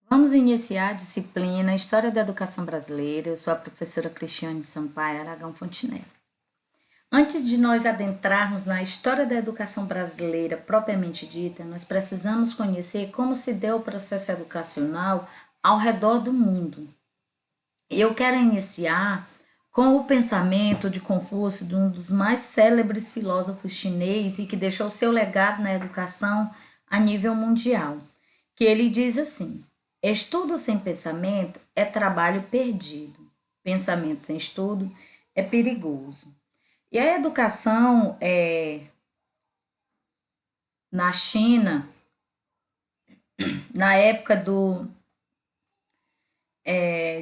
Vamos iniciar a disciplina História da Educação Brasileira. Eu sou a professora Cristiane Sampaio Aragão Fontinelli. Antes de nós adentrarmos na história da educação brasileira propriamente dita, nós precisamos conhecer como se deu o processo educacional ao redor do mundo. E eu quero iniciar com o pensamento de Confúcio, de um dos mais célebres filósofos chineses e que deixou seu legado na educação a nível mundial, que ele diz assim: estudo sem pensamento é trabalho perdido. Pensamento sem estudo é perigoso. E a educação na China, na época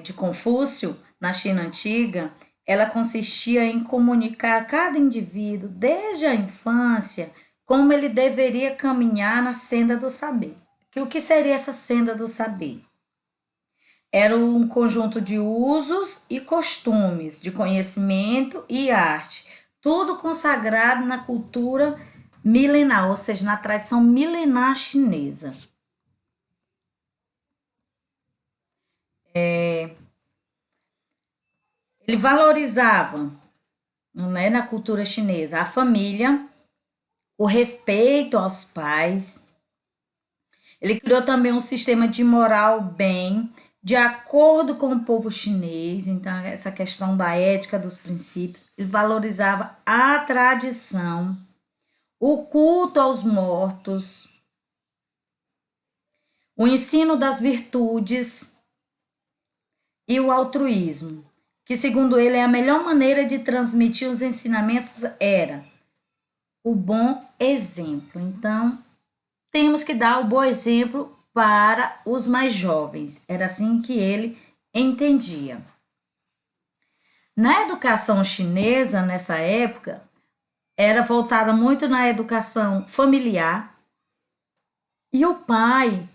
de Confúcio, na China antiga, ela consistia em comunicar a cada indivíduo, desde a infância, como ele deveria caminhar na senda do saber. Que o que seria essa senda do saber? Era um conjunto de usos e costumes, de conhecimento e arte, tudo consagrado na cultura milenar, ou seja, na tradição milenar chinesa. Ele valorizava, não é, na cultura chinesa, a família, o respeito aos pais. Ele criou também um sistema de moral bem, de acordo com o povo chinês, então essa questão da ética, dos princípios, ele valorizava a tradição, o culto aos mortos, o ensino das virtudes e o altruísmo, que segundo ele a melhor maneira de transmitir os ensinamentos era o bom exemplo. Então, temos que dar o bom exemplo para os mais jovens. Era assim que ele entendia. Na educação chinesa, nessa época, era voltada muito na educação familiar. E o pai,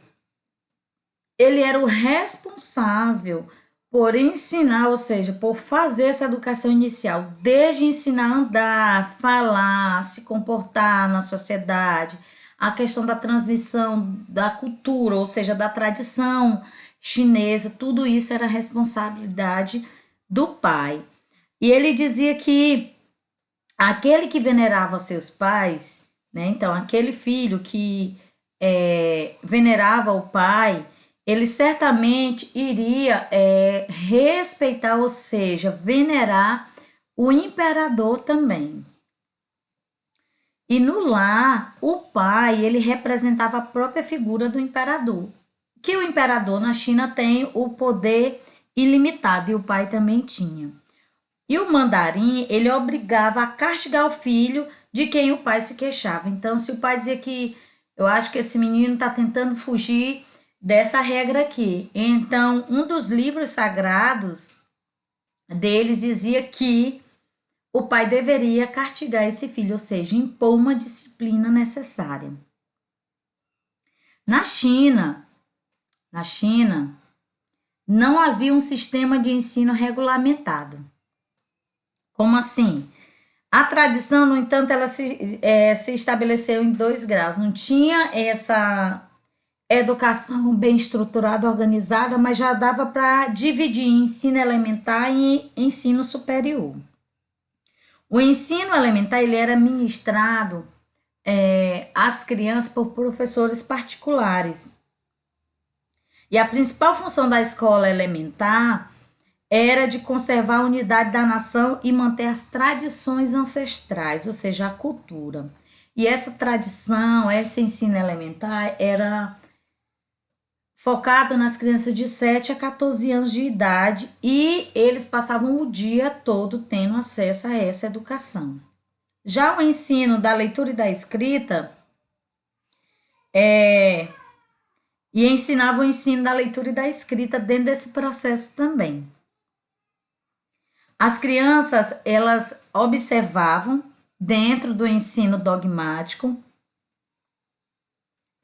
ele era o responsável por ensinar, ou seja, por fazer essa educação inicial, desde ensinar a andar, falar, se comportar na sociedade, a questão da transmissão da cultura, ou seja, da tradição chinesa, tudo isso era responsabilidade do pai. E ele dizia que aquele que venerava seus pais, né, então aquele filho que venerava o pai, ele certamente iria respeitar, ou seja, venerar o imperador também. E no lar, o pai, ele representava a própria figura do imperador. Que o imperador na China tem o poder ilimitado e o pai também tinha. E o mandarim, ele obrigava a castigar o filho de quem o pai se queixava. Então, se o pai dizia que eu acho que esse menino está tentando fugir dessa regra aqui. Então, um dos livros sagrados deles dizia que o pai deveria castigar esse filho, ou seja, impor uma disciplina necessária. Na China, não havia um sistema de ensino regulamentado. Como assim? A tradição, no entanto, ela se estabeleceu em 2 graus. Não tinha essa educação bem estruturada, organizada, mas já dava para dividir ensino elementar e ensino superior. O ensino elementar ele era ministrado às crianças por professores particulares. E a principal função da escola elementar era de conservar a unidade da nação e manter as tradições ancestrais, ou seja, a cultura. E essa tradição, esse ensino elementar era focado nas crianças de 7 a 14 anos de idade e eles passavam o dia todo tendo acesso a essa educação. Já o ensino da leitura e da escrita e ensinava o ensino da leitura e da escrita dentro desse processo também. As crianças, elas observavam dentro do ensino dogmático,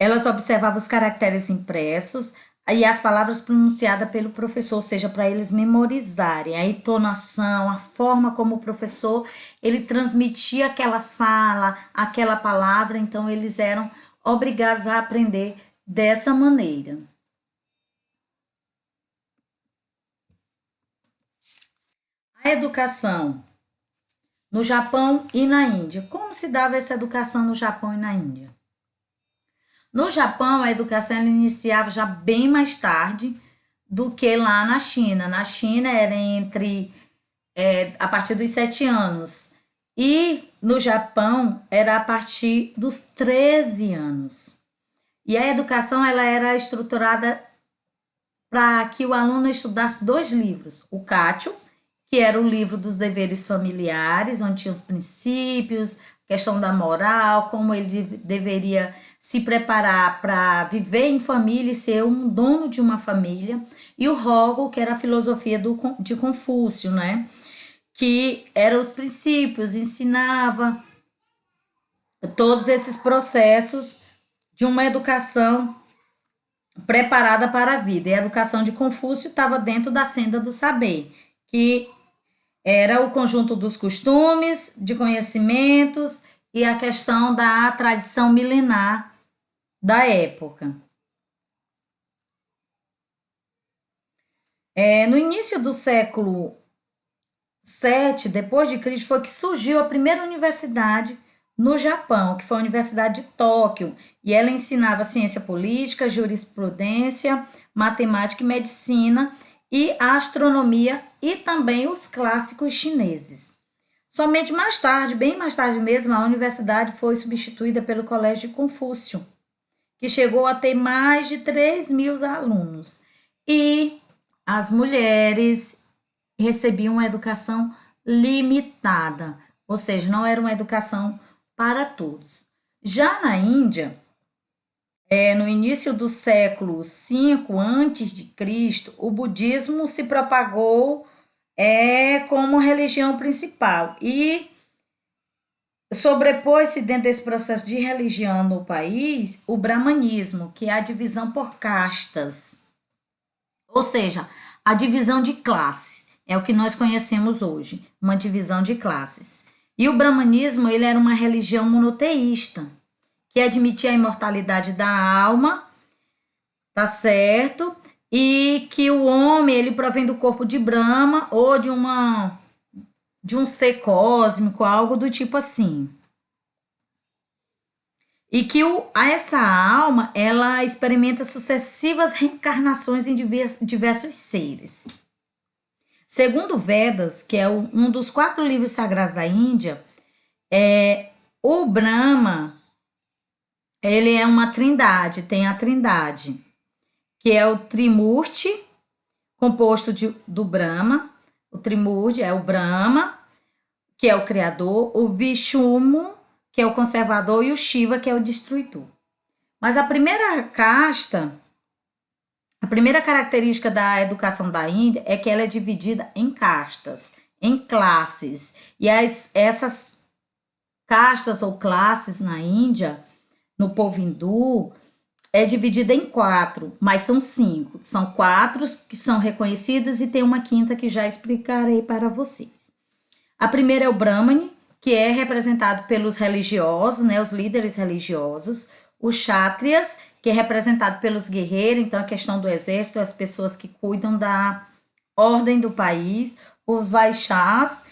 elas observavam os caracteres impressos e as palavras pronunciadas pelo professor, ou seja, para eles memorizarem a entonação, a forma como o professor ele transmitia aquela fala, aquela palavra, então eles eram obrigados a aprender dessa maneira. A educação no Japão e na Índia. Como se dava essa educação no Japão e na Índia? No Japão, a educação ela iniciava já bem mais tarde do que lá na China. Na China era a partir dos 7 anos. E no Japão era a partir dos 13 anos. E a educação ela era estruturada para que o aluno estudasse 2 livros. O Kachō, que era o livro dos deveres familiares, onde tinha os princípios, questão da moral, como ele deveria se preparar para viver em família e ser um dono de uma família. E o Rogo, que era a filosofia de Confúcio, né? Que eram os princípios, ensinava todos esses processos de uma educação preparada para a vida. E a educação de Confúcio estava dentro da senda do saber, que era o conjunto dos costumes, de conhecimentos e a questão da tradição milenar da época. No início do século VII, depois de Cristo, foi que surgiu a primeira universidade no Japão, que foi a Universidade de Tóquio, e ela ensinava ciência política, jurisprudência, matemática e medicina, e a astronomia e também os clássicos chineses. Somente mais tarde, bem mais tarde mesmo, a universidade foi substituída pelo Colégio de Confúcio, que chegou a ter mais de 3.000 alunos. E as mulheres recebiam uma educação limitada, ou seja, não era uma educação para todos. Já na Índia, no início do século V a.C., o budismo se propagou como religião principal e sobrepôs-se dentro desse processo de religião no país o brahmanismo, que é a divisão por castas, ou seja, a divisão de classes, é o que nós conhecemos hoje, uma divisão de classes. E o brahmanismo ele era uma religião monoteísta, que admitia a imortalidade da alma, tá certo? E que o homem ele provém do corpo de Brahma ou de um ser cósmico, algo do tipo assim. E que essa alma ela experimenta sucessivas reencarnações em diversos seres. Segundo Vedas, que é um dos 4 livros sagrados da Índia, o Brahma ele é uma trindade, tem a trindade, que é o Trimurti, composto do Brahma. O Trimurti é o Brahma, que é o criador, o Vishnu, que é o conservador, e o Shiva, que é o destruidor. Mas a primeira característica da educação da Índia é que ela é dividida em castas, em classes. E essas castas ou classes na Índia, no povo hindu, é dividida em 4, mas são 5. São 4 que são reconhecidas e tem uma quinta que já explicarei para vocês. A primeira é o Brahmane, que é representado pelos religiosos, né, os líderes religiosos. Os Kshatriyas, que é representado pelos guerreiros, então a questão do exército, as pessoas que cuidam da ordem do país. Os Vaishyas,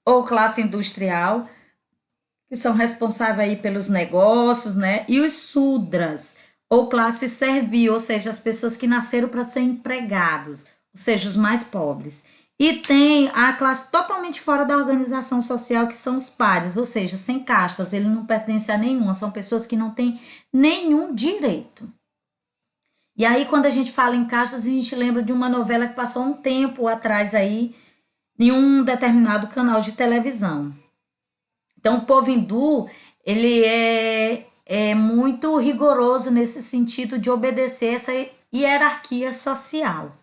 ou classe industrial, que são responsáveis aí pelos negócios, né? E os Sudras, ou classe servil, ou seja, as pessoas que nasceram para ser empregados, ou seja, os mais pobres. E tem a classe totalmente fora da organização social, que são os pares, ou seja, sem castas, ele não pertence a nenhuma, são pessoas que não têm nenhum direito. E aí, quando a gente fala em castas, a gente lembra de uma novela que passou um tempo atrás aí, em um determinado canal de televisão. Então, o povo hindu, ele é muito rigoroso nesse sentido de obedecer essa hierarquia social.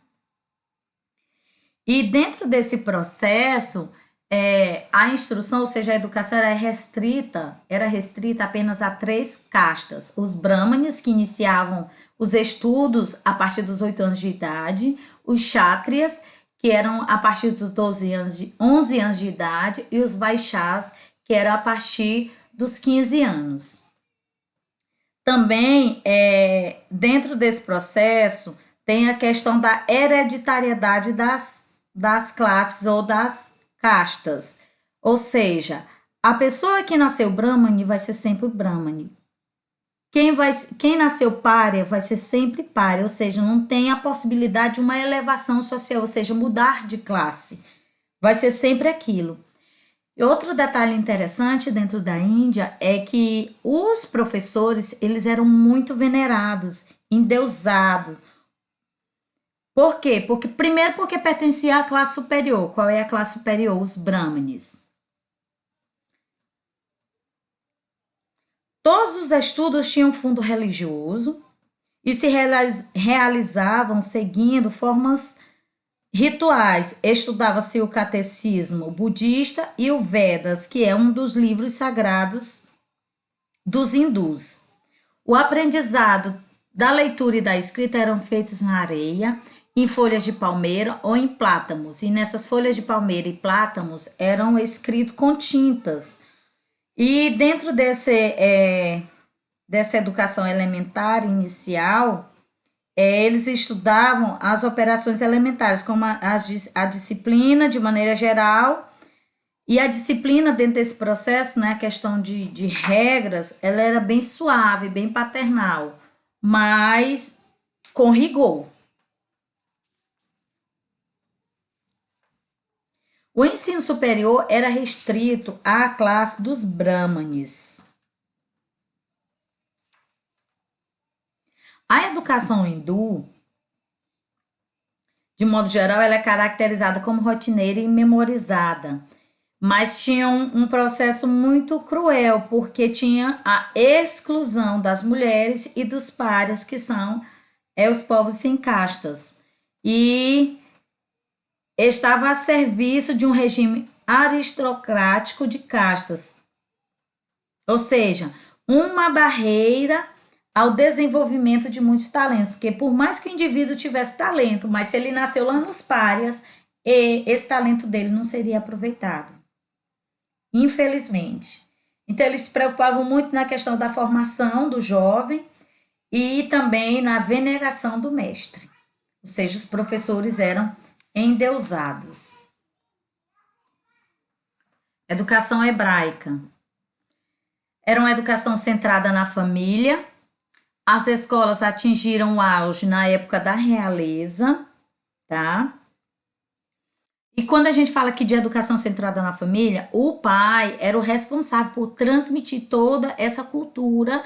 E dentro desse processo, a instrução, ou seja, a educação era restrita apenas a 3 castas. Os brahmanes, que iniciavam os estudos a partir dos 8 anos de idade, os kshatriyas, que eram a partir dos 11 anos de idade, e os vaishyas, que era a partir dos 15 anos. Também, dentro desse processo, tem a questão da hereditariedade das classes ou das castas. Ou seja, a pessoa que nasceu Brahmani vai ser sempre Brahmani. Quem nasceu pária vai ser sempre pária, ou seja, não tem a possibilidade de uma elevação social, ou seja, mudar de classe. Vai ser sempre aquilo. E outro detalhe interessante dentro da Índia é que os professores, eles eram muito venerados, endeusados. Por quê? Porque pertencia à classe superior. Qual é a classe superior? Os brahmanes. Todos os estudos tinham fundo religioso e se realizavam seguindo formas rituais. Estudava-se o catecismo budista e o Vedas, que é um dos livros sagrados dos hindus. O aprendizado da leitura e da escrita eram feitos na areia, em folhas de palmeira ou em plátamos. E nessas folhas de palmeira e plátamos eram escritos com tintas. E dentro dessa educação elementar inicial, eles estudavam as operações elementares, como a disciplina de maneira geral, e a disciplina dentro desse processo, né, a questão de regras, ela era bem suave, bem paternal, mas com rigor. O ensino superior era restrito à classe dos brahmanes. A educação hindu, de modo geral, ela é caracterizada como rotineira e memorizada, mas tinha um processo muito cruel, porque tinha a exclusão das mulheres e dos párias, que são os povos sem castas, e estava a serviço de um regime aristocrático de castas, ou seja, uma barreira ao desenvolvimento de muitos talentos, porque por mais que o indivíduo tivesse talento, mas se ele nasceu lá nos párias, esse talento dele não seria aproveitado, infelizmente. Então eles se preocupavam muito na questão da formação do jovem e também na veneração do mestre, ou seja, os professores eram endeusados. Educação hebraica. Era uma educação centrada na família. As escolas atingiram o auge na época da realeza, tá? E quando a gente fala aqui de educação centrada na família, o pai era o responsável por transmitir toda essa cultura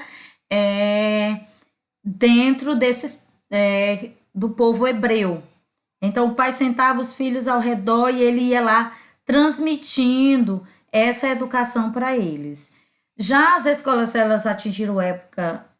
dentro do povo hebreu. Então o pai sentava os filhos ao redor e ele ia lá transmitindo essa educação para eles. Já as escolas, elas atingiram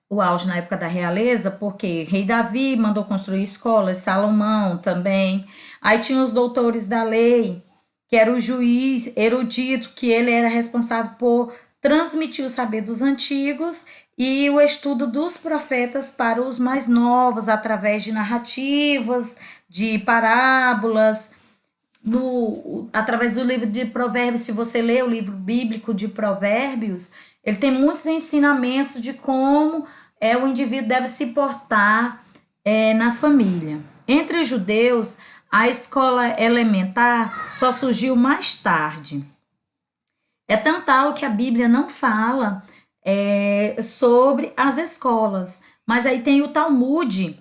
o auge na época da realeza, porque rei Davi mandou construir escolas, Salomão também. Aí tinha os doutores da lei, que era o juiz erudito, que ele era responsável por transmitir o saber dos antigos e o estudo dos profetas para os mais novos, através de narrativas, de parábolas, através do livro de Provérbios. Se você lê o livro bíblico de Provérbios, ele tem muitos ensinamentos de como o indivíduo deve se portar na família. Entre os judeus, a escola elementar só surgiu mais tarde. É tão tal que a Bíblia não fala sobre as escolas, mas aí tem o Talmud,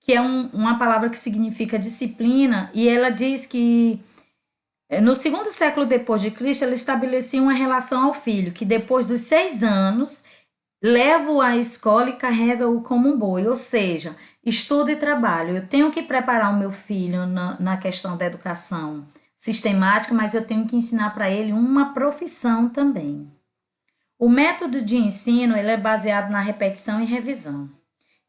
que é uma palavra que significa disciplina, e ela diz que no segundo século depois de Cristo, ela estabelecia uma relação ao filho, que depois dos 6 anos, leva-o à escola e carrega-o como um boi, ou seja, estudo e trabalho. Eu tenho que preparar o meu filho na questão da educação sistemática, mas eu tenho que ensinar para ele uma profissão também. O método de ensino ele é baseado na repetição e revisão.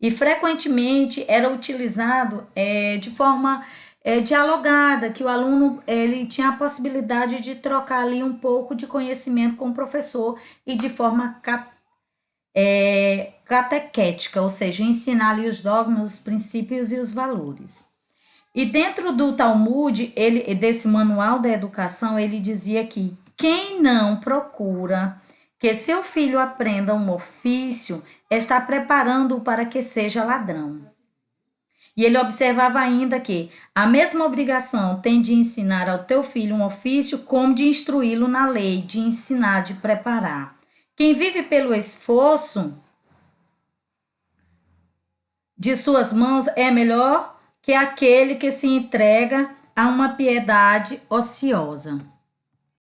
E frequentemente era utilizado de forma dialogada, que o aluno ele tinha a possibilidade de trocar ali um pouco de conhecimento com o professor e de forma catequética, ou seja, ensinar ali os dogmas, os princípios e os valores. E dentro do Talmud, desse manual da educação, ele dizia que quem não procura que seu filho aprenda um ofício está preparando-o para que seja ladrão. E ele observava ainda que a mesma obrigação tem de ensinar ao teu filho um ofício, como de instruí-lo na lei, de ensinar, de preparar. Quem vive pelo esforço de suas mãos é melhor que aquele que se entrega a uma piedade ociosa.